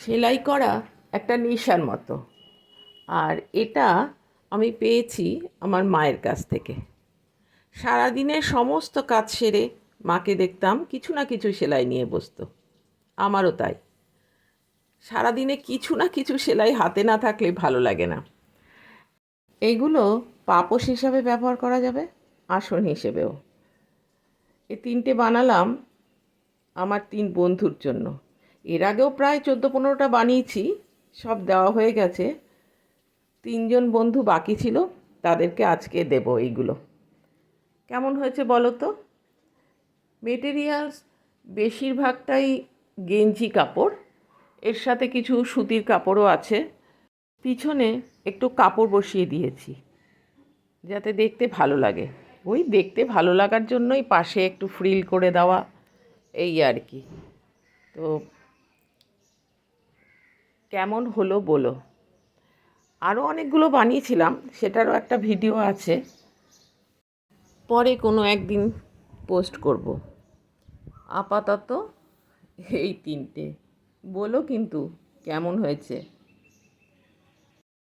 সেলাই করা একটা নেশার মতো। আর এটা আমি পেয়েছি আমার মায়ের কাছ থেকে। সারাদিনের সমস্ত কাজ সেরে মাকে দেখতাম কিছু না কিছু সেলাই নিয়ে বসতো। আমারও তাই। সারাদিনে কিছু না কিছু সেলাই হাতে না থাকলে ভালো লাগে না। এইগুলো পাপোশ হিসাবে ব্যবহার করা যাবে, আসন হিসেবেও। এই তিনটে বানালাম আমার 3 বন্ধুর জন্য। এর আগেও প্রায় 14-15টা বানিয়েছি, সব দেওয়া হয়ে গেছে। 3জন বন্ধু বাকি ছিল, তাদেরকে আজকে দেব এইগুলো। কেমন হয়েছে বলো তো? মেটেরিয়ালস বেশিরভাগটাই গেঞ্জি কাপড়, এর সাথে কিছু সুতির কাপড়ও আছে। পিছনে একটু কাপড় বসিয়ে দিয়েছি যাতে দেখতে ভালো লাগে। ওই দেখতে ভালো লাগার জন্যই পাশে একটু ফ্রিল করে দেওয়া, এই আর কি। তো কেমন হলো বলো। আরও অনেকগুলো বানিয়েছিলাম, সেটারও একটা ভিডিও আছে, পরে কোনো একদিন পোস্ট করব। আপাতত এই 3টে। বলো কিন্তু কেমন হয়েছে।